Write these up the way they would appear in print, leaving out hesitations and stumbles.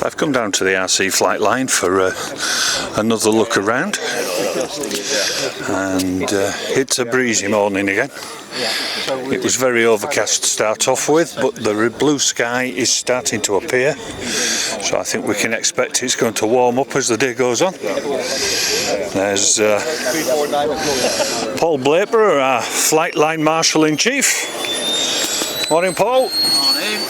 So I've come down to the RC flight line for another look around, and it's a breezy morning again. It was very overcast to start off with, but the blue sky is starting to appear, so I think we can expect it's going to warm up as the day goes on. There's Paul Blaper, our flight line marshal in chief. Morning, Paul. Morning.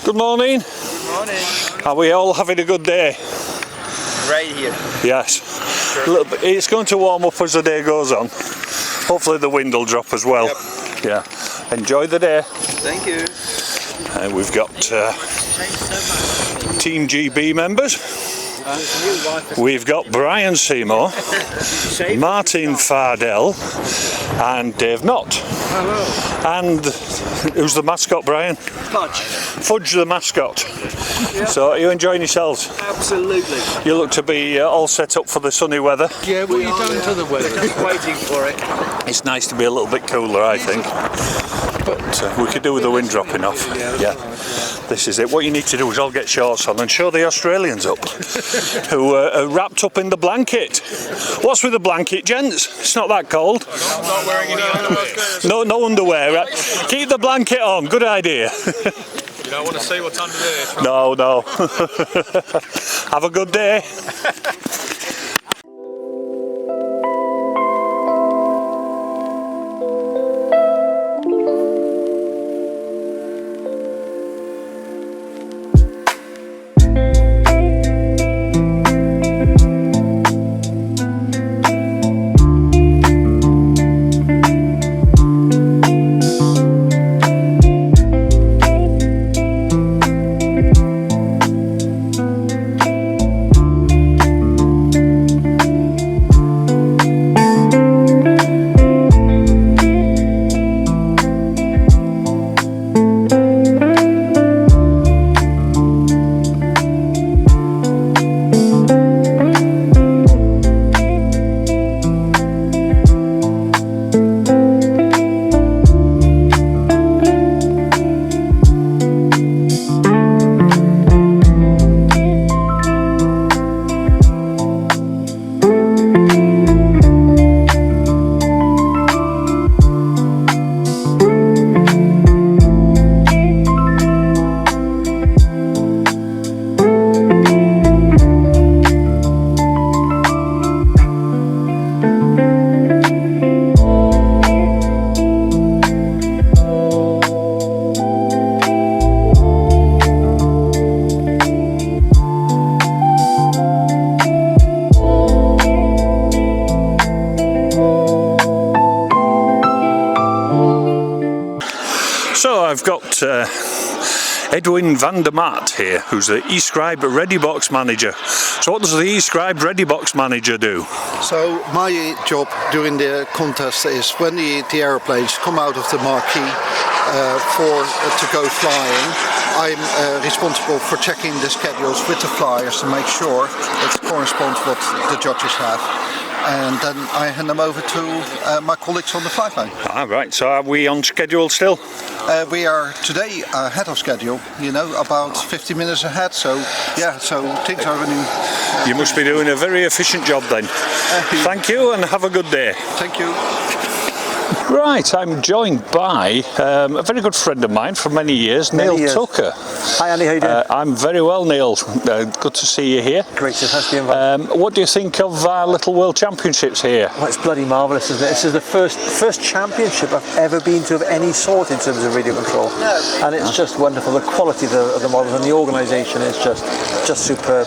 Good morning. Good morning. Are we all having a good day? Right here. Yes. It's going to warm up as the day goes on. Hopefully the wind will drop as well. Yep. Yeah. Enjoy the day. Thank you. And we've got Team GB members. We've got Brian Seymour, Martin Fardell, and Dave Knott. Hello. And who's the mascot, Brian? Fudge. Fudge the mascot. Yep. So are you enjoying yourselves? Absolutely. You look to be all set up for the sunny weather. Yeah, what are you doing to the weather? Just waiting for it. It's nice to be a little bit cooler, I think. But we could do with the wind dropping off. Yeah. This is it. What you need to do is all get shorts on and show the Australians up who are wrapped up in the blanket. What's with the blanket, gents? It's not that cold. I'm not wearing any underwear. No underwear. Right? Keep the blanket on. Good idea. You don't want to see what's under there. No. Have a good day. So I've got Edwin van der Maat here, who's the eScribe Readybox manager. So what does the eScribe Readybox manager do? So my job during the contest is when the aeroplanes come out of the marquee to go flying, I'm responsible for checking the schedules with the flyers to make sure it corresponds what the judges have. And then I hand them over to my colleagues on the flight line. Ah, right. So are we on schedule still? We are today ahead of schedule, about 50 minutes ahead, so yeah, so things are running. You must be doing a very efficient job then. Thank you and have a good day. Thank you. Right, I'm joined by a very good friend of mine for many years, Neil Tucker. Hi Andy, how you doing? I'm very well, Neil. Good to see you here. Great, so thanks for the invite. What do you think of our little World Championships here? Well, it's bloody marvellous, isn't it? This is the first championship I've ever been to of any sort in terms of radio control, and it's just wonderful. The quality of the models and the organisation is just superb.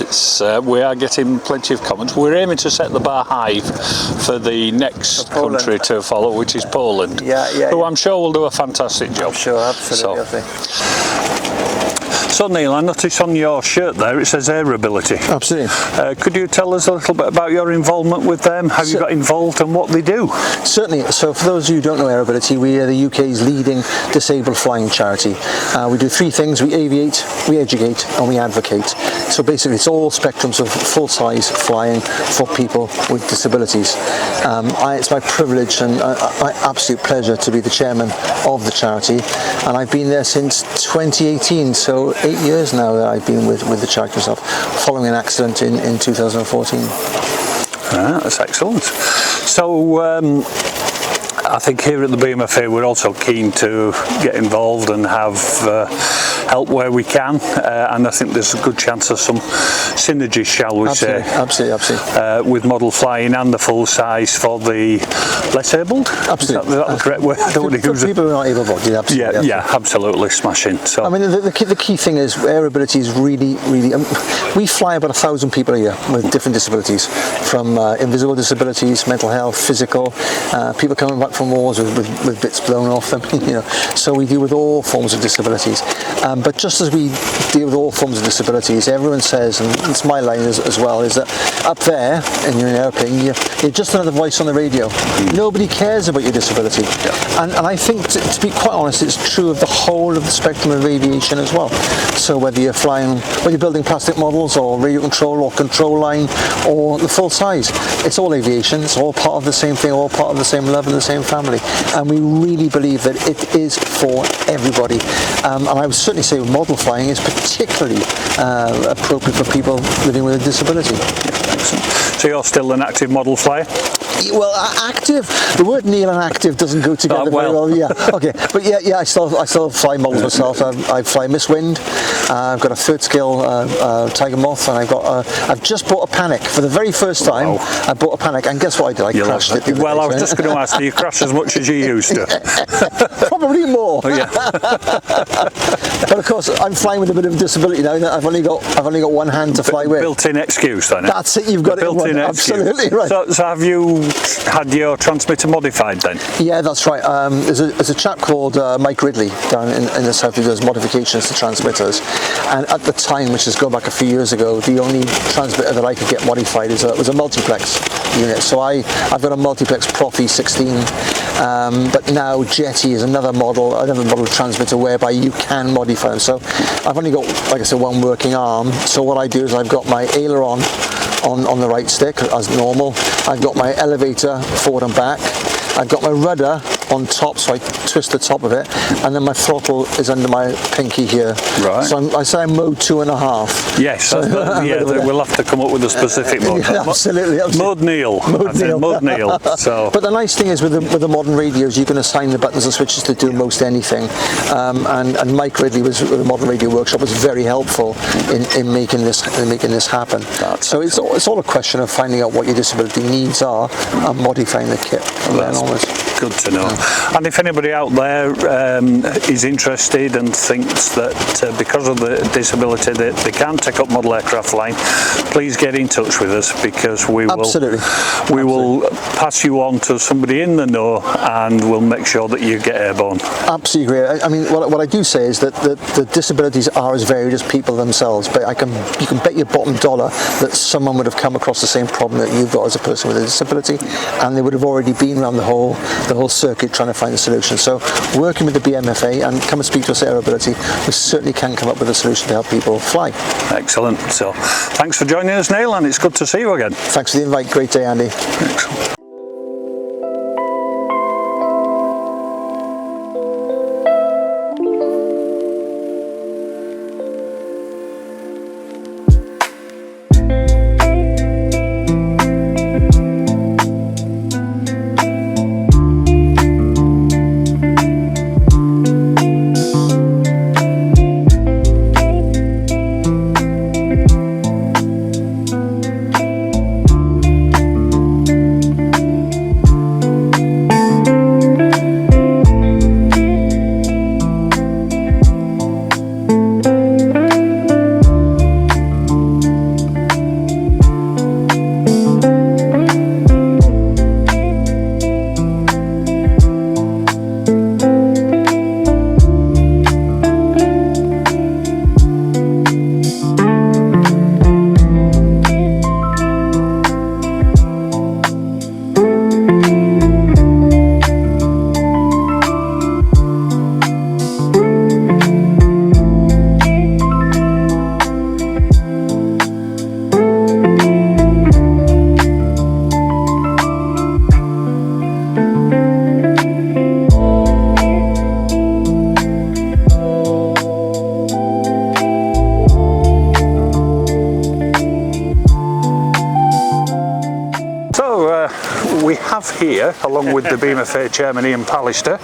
It's we are getting plenty of comments. We're aiming to set the bar high for the next country to follow, which is Poland. Who I'm sure will do a fantastic job. I'm sure, absolutely. So. So Neil, I noticed on your shirt there it says Air Ability. Absolutely. Could you tell us a little bit about your involvement with them, how you got involved and what they do? Certainly. So for those of you who don't know Air Ability, we are the UK's leading disabled flying charity. We do three things: we aviate, we educate, and we advocate. So basically it's all spectrums of full-size flying for people with disabilities. It's my privilege and my absolute pleasure to be the chairman of the charity, and I've been there since 2018, so 8 years now that I've been with the charity myself, following an accident in 2014. That's excellent. So I think here at the BMFA we're also keen to get involved and have help where we can, and I think there's a good chance of some synergy, shall we say? Absolutely. With model flying and the full size for the less abled. Absolutely. Is that the correct word? For people who are not able-bodied, absolutely. Yeah, absolutely smashing. So I mean, the key thing is Air Ability is really. We fly about 1,000 people a year with different disabilities, from invisible disabilities, mental health, physical, people coming back from wars with bits blown off them. So we deal with all forms of disabilities. But just as we deal with all forms of disabilities, everyone says, and it's my line as well, is that up there in your airplane, you're just another voice on the radio. Nobody cares about your disability. And I think, to be quite honest, it's true of the whole of the spectrum of aviation as well. So whether you're building plastic models or radio control or control line or the full size, it's all aviation. It's all part of the same thing, all part of the same love and the same family. And we really believe that it is for everybody. And I would certainly say model flying is particularly appropriate for people living with a disability. Excellent. So you're still an active model flyer? Well, active. The word Neil and active doesn't go together very well. Yeah. Okay. But yeah. I still fly models myself. I fly Miss Wind. I've got a third scale Tiger Moth, and I've just bought a Panic for the very first time. Wow. I bought a Panic, and guess what I did? I crashed it. Well, I was just going to ask, do you crash as much as you used to? Probably more. Oh, yeah. But of course, I'm flying with a bit of a disability now. I've only got one hand to fly with. Built-in excuse, then. That's it. You've got built-in it. excuse. Absolutely right. So have you had your transmitter modified then? Yeah, that's right. There's a chap called Mike Ridley down in the south who does modifications to transmitters, and at the time, which is going back a few years ago, the only transmitter that I could get modified was a multiplex unit. So I've got a multiplex Prof E16, but now Jetty is another model of transmitter whereby you can modify them. So I've only got, like I said, one working arm. So what I do is I've got my aileron on the right stick as normal. I've got my elevator forward and back. I've got my rudder on top, so I twist the top of it, and then my throttle is under my pinky here. Right. So I say I'm mode 2.5. Yes, we'll have to come up with a specific mode. Yeah, absolutely. Mode Neil. Mode Neil. So. But the nice thing is with the modern radios, you can assign the buttons and switches to do most anything. And Mike Ridley with the Modern Radio Workshop was very helpful in making this happen. So it's all a question of finding out what your disability needs are and modifying the kit from then onwards. Good to know. And if anybody out there is interested and thinks that because of the disability that they can take up model aircraft flying, please get in touch with us, because we will pass you on to somebody in the know, and we'll make sure that you get airborne. Absolutely great. I mean, what I do say is that the disabilities are as varied as people themselves, but you can bet your bottom dollar that someone would have come across the same problem that you've got as a person with a disability, and they would have already been around the whole circuit trying to find a solution. So working with the BMFA, and come and speak to us at Air Ability, we certainly can come up with a solution to help people fly. Excellent. So thanks for joining us, Neil, and it's good to see you again. Thanks for the invite. Great day, Andy. Excellent. here, along with the BMFA chairman Ian Pallister,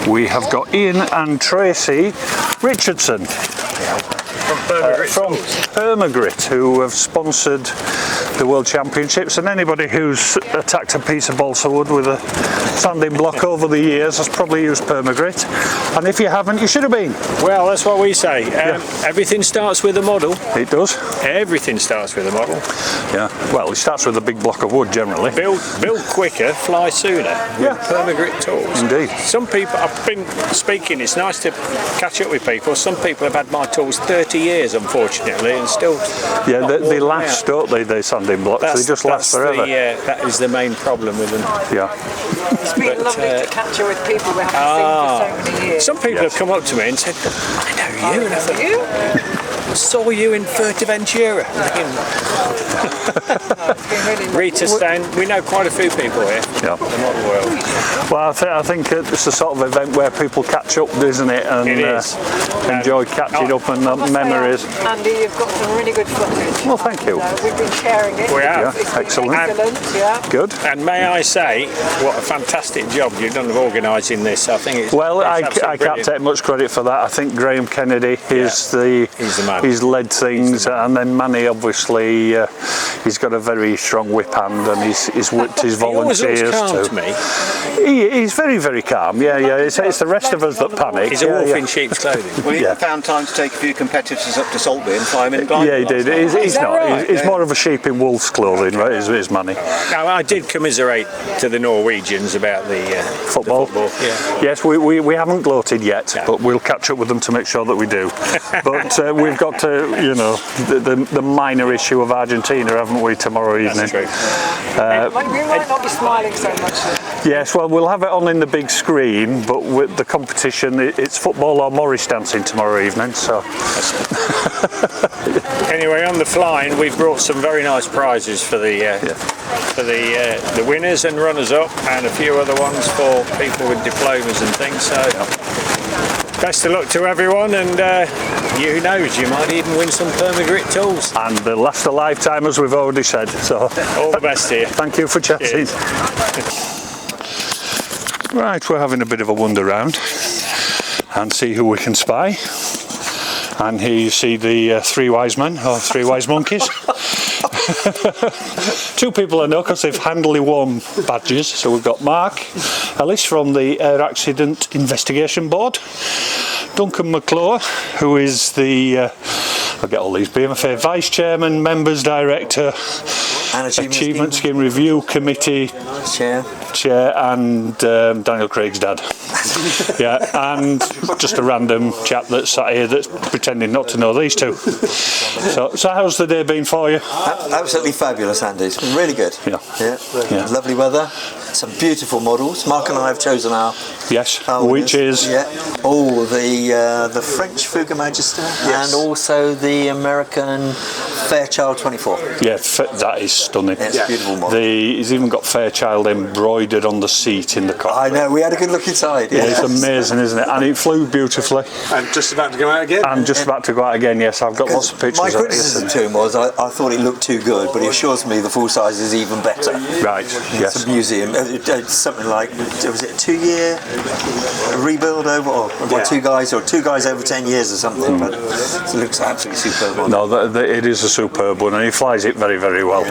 we have got Ian and Tracy Richardson from Permagrit, who have sponsored the World Championships, and anybody who's attacked a piece of balsa wood with a sanding block over the years has probably used Permagrit, and if you haven't, you should have been. Well, that's what we say. Everything starts with a model. It does. Everything starts with a model. Yeah. Well, it starts with a big block of wood generally. Build quicker, fly sooner. Yeah. Permagrit tools. Indeed. Some people, I've been speaking, it's nice to catch up with people. Some people have had my tools 30 years, unfortunately, and still. Yeah, they last, don't they? They sanding blocks. They just last forever. That is the main problem with them. Yeah. It's been lovely to catch up with people we haven't seen for so many years. Some people have come up to me and said, I know you. And I thought, I saw you in Fuerteventura. Rita Stone, we know quite a few people here in the model world. Well, I think it's the sort of event where people catch up, isn't it? And It is. enjoy catching up and memories. Andy, you've got some really good footage. Well, thank you. We've been sharing it. We have. It's been Excellent. yeah. Good. And may I say, what a fantastic job you've done of organising this. I think it's Well, I absolutely can't brilliant. take much credit for that. I think Graham Kennedy is He's the man. He's led things, and then Manny obviously he's got a very strong whip hand, and he's whipped his volunteers He always looks calm too. to me. He's very, very calm. Yeah. It's the rest of us that panic. He's a wolf in sheep's clothing. Well, he Yeah. found time to take a few competitors up to Saltby and fly him in blind. Yeah, he did. He's that not. right? He's more of a sheep in wolf's clothing, right? Is Manny. Now, I did commiserate to the Norwegians about the Football. Yeah. Yes, we haven't gloated yet, but we'll catch up with them to make sure that we do. But we've got to, the minor issue of Argentina, haven't we, tomorrow evening? That's true. We might not be smiling so much. Yes, well, we'll have it on in the big screen, but with the competition, it's football or Morris dancing tomorrow evening. So. Anyway, on the flying, we've brought some very nice prizes for the winners and runners-up, and a few other ones for people with diplomas and things. So, best of luck to everyone, and who knows, you might even win some Permagrit tools. And they'll last a lifetime, as we've already said. So, all the best to you. Thank you for chatting. Right, we're having a bit of a wander round and see who we can spy. And here you see the three wise men, or three wise monkeys. Two people I know because they've handily worn badges. So we've got Mark Ellis from the Air Accident Investigation Board, Duncan McClure, who is the I'll get all these BMFA Vice Chairman, Members Director, And Achievement Scheme Review Committee Chair, and Daniel Craig's dad. Yeah, and just a random chap that's sat here that's pretending not to know these two. So how's the day been for you? Absolutely fabulous, Andy. It's been really good. Yeah. Lovely weather. Some beautiful models. Mark and I have chosen our. Yes, which is the French Fouga Magister and also the American Fairchild 24. Yeah, that is stunning. It's a beautiful model. He's even got Fairchild embroidered on the seat in the cockpit. I know, we had a good look inside. Yeah, it's amazing, isn't it? And it flew beautifully. And just about to go out again. And just about to go out again, yes. I've got lots of pictures My of it. criticism to him was I thought it looked too good, but he assures me the full size is even better. Right, yes. It's a museum. It's something like, was it a 2-year rebuild over, or two guys over 10 years or something, but it looks absolutely superb. No, it is a superb one, and he flies it very, very well.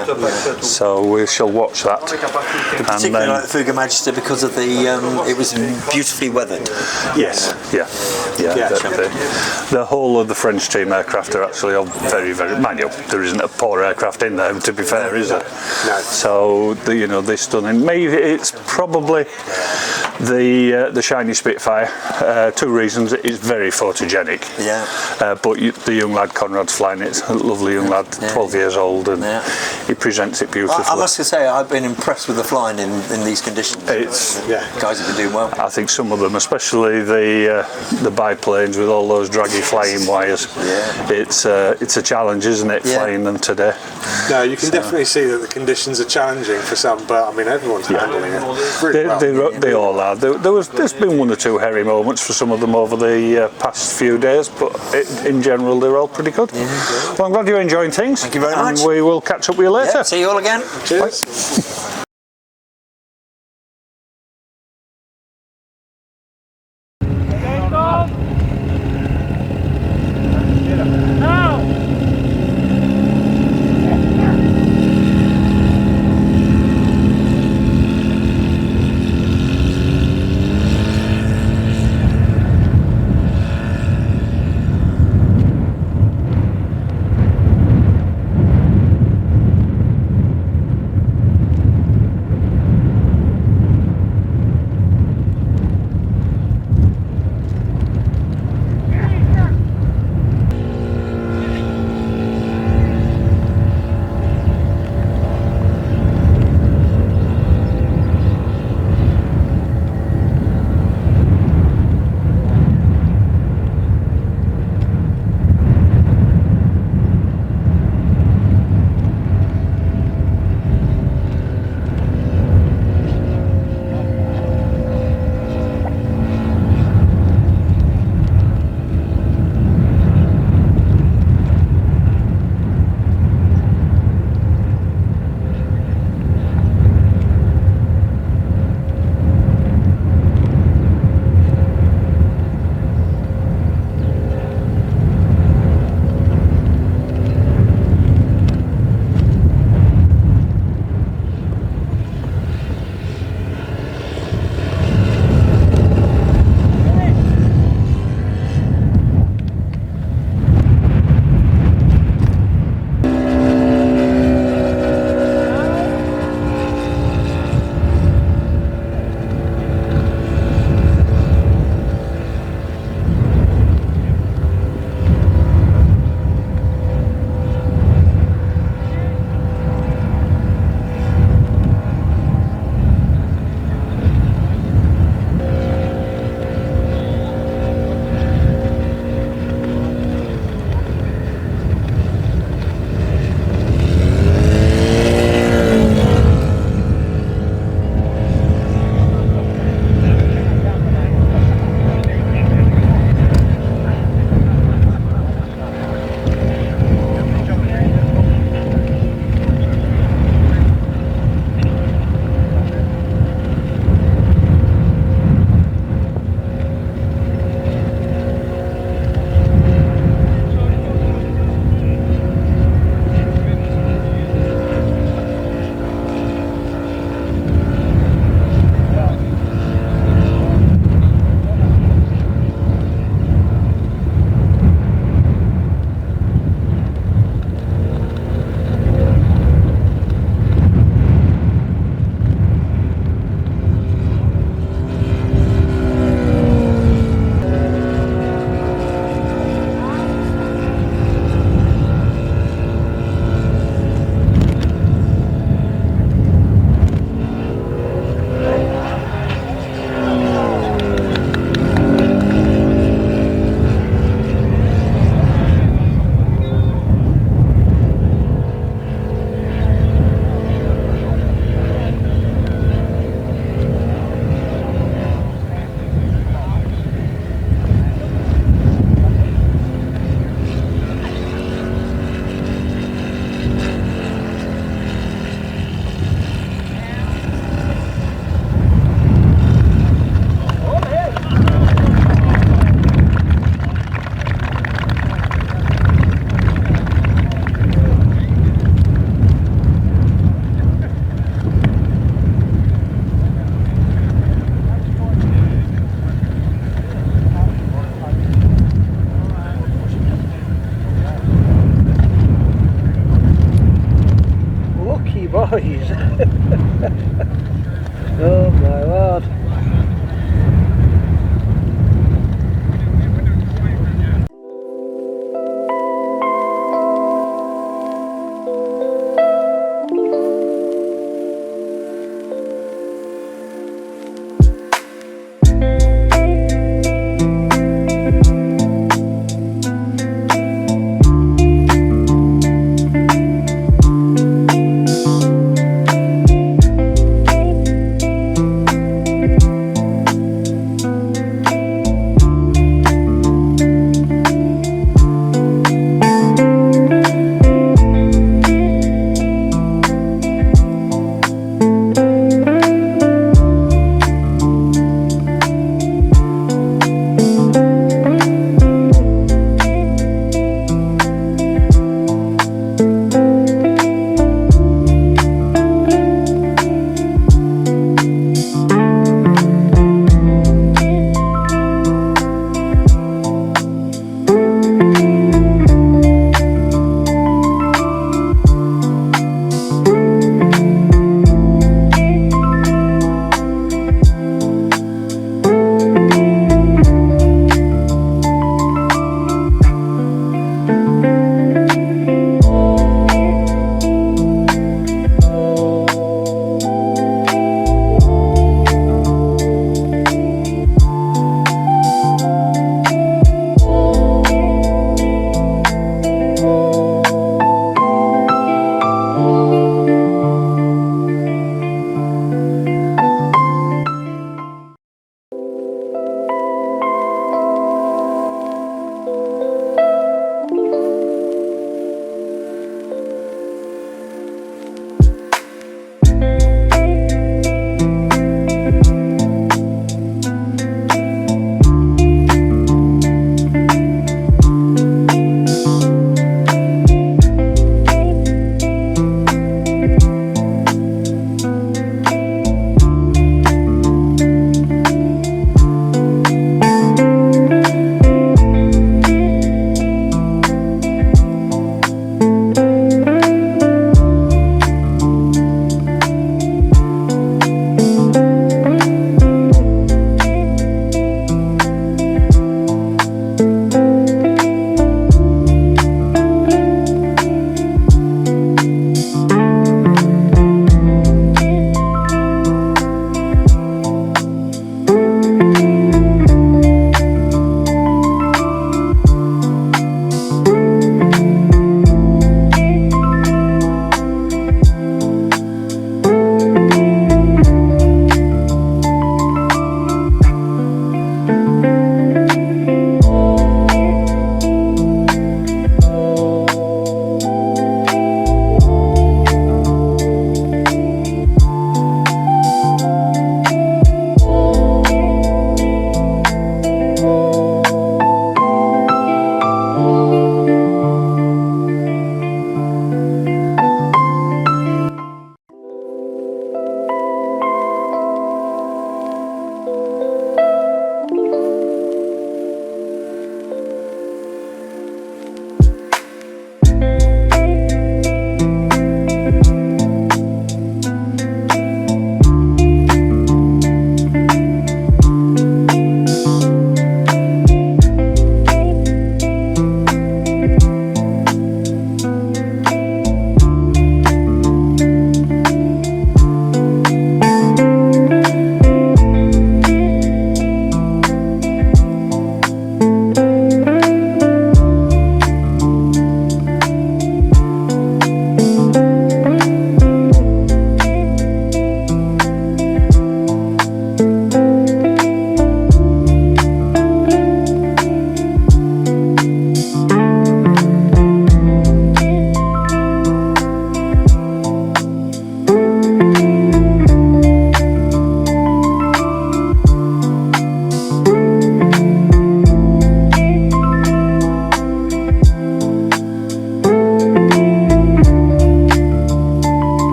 So we shall watch that. Particularly like the Fouga Magister because of it was beautifully weathered. Yes, yeah. The whole of the French team aircraft are actually all very, very. Mind you, there isn't a poor aircraft in there, to be fair, is there? No. So they're stunning. Maybe it's probably the shiny Spitfire. Two reasons: it's very photogenic. Yeah. But the young lad Conrad's flying it. It's a lovely young lad, 12 years old, and he presents it beautifully. I must say, I've been impressed with the flying in these conditions. Guys have been doing well. I think some of them, especially the biplanes with all those draggy flying wires, it's a challenge, isn't it, flying them today? No, you can definitely see that the conditions are challenging for some, but I mean everyone's handling it really well. They all are. There's been one or two hairy moments for some of them over the past few days, but in general they're all pretty good. Well, I'm glad you're enjoying things. Thank you very much. And we will catch up with you later. See you all again. Cheers. Oh, yeah.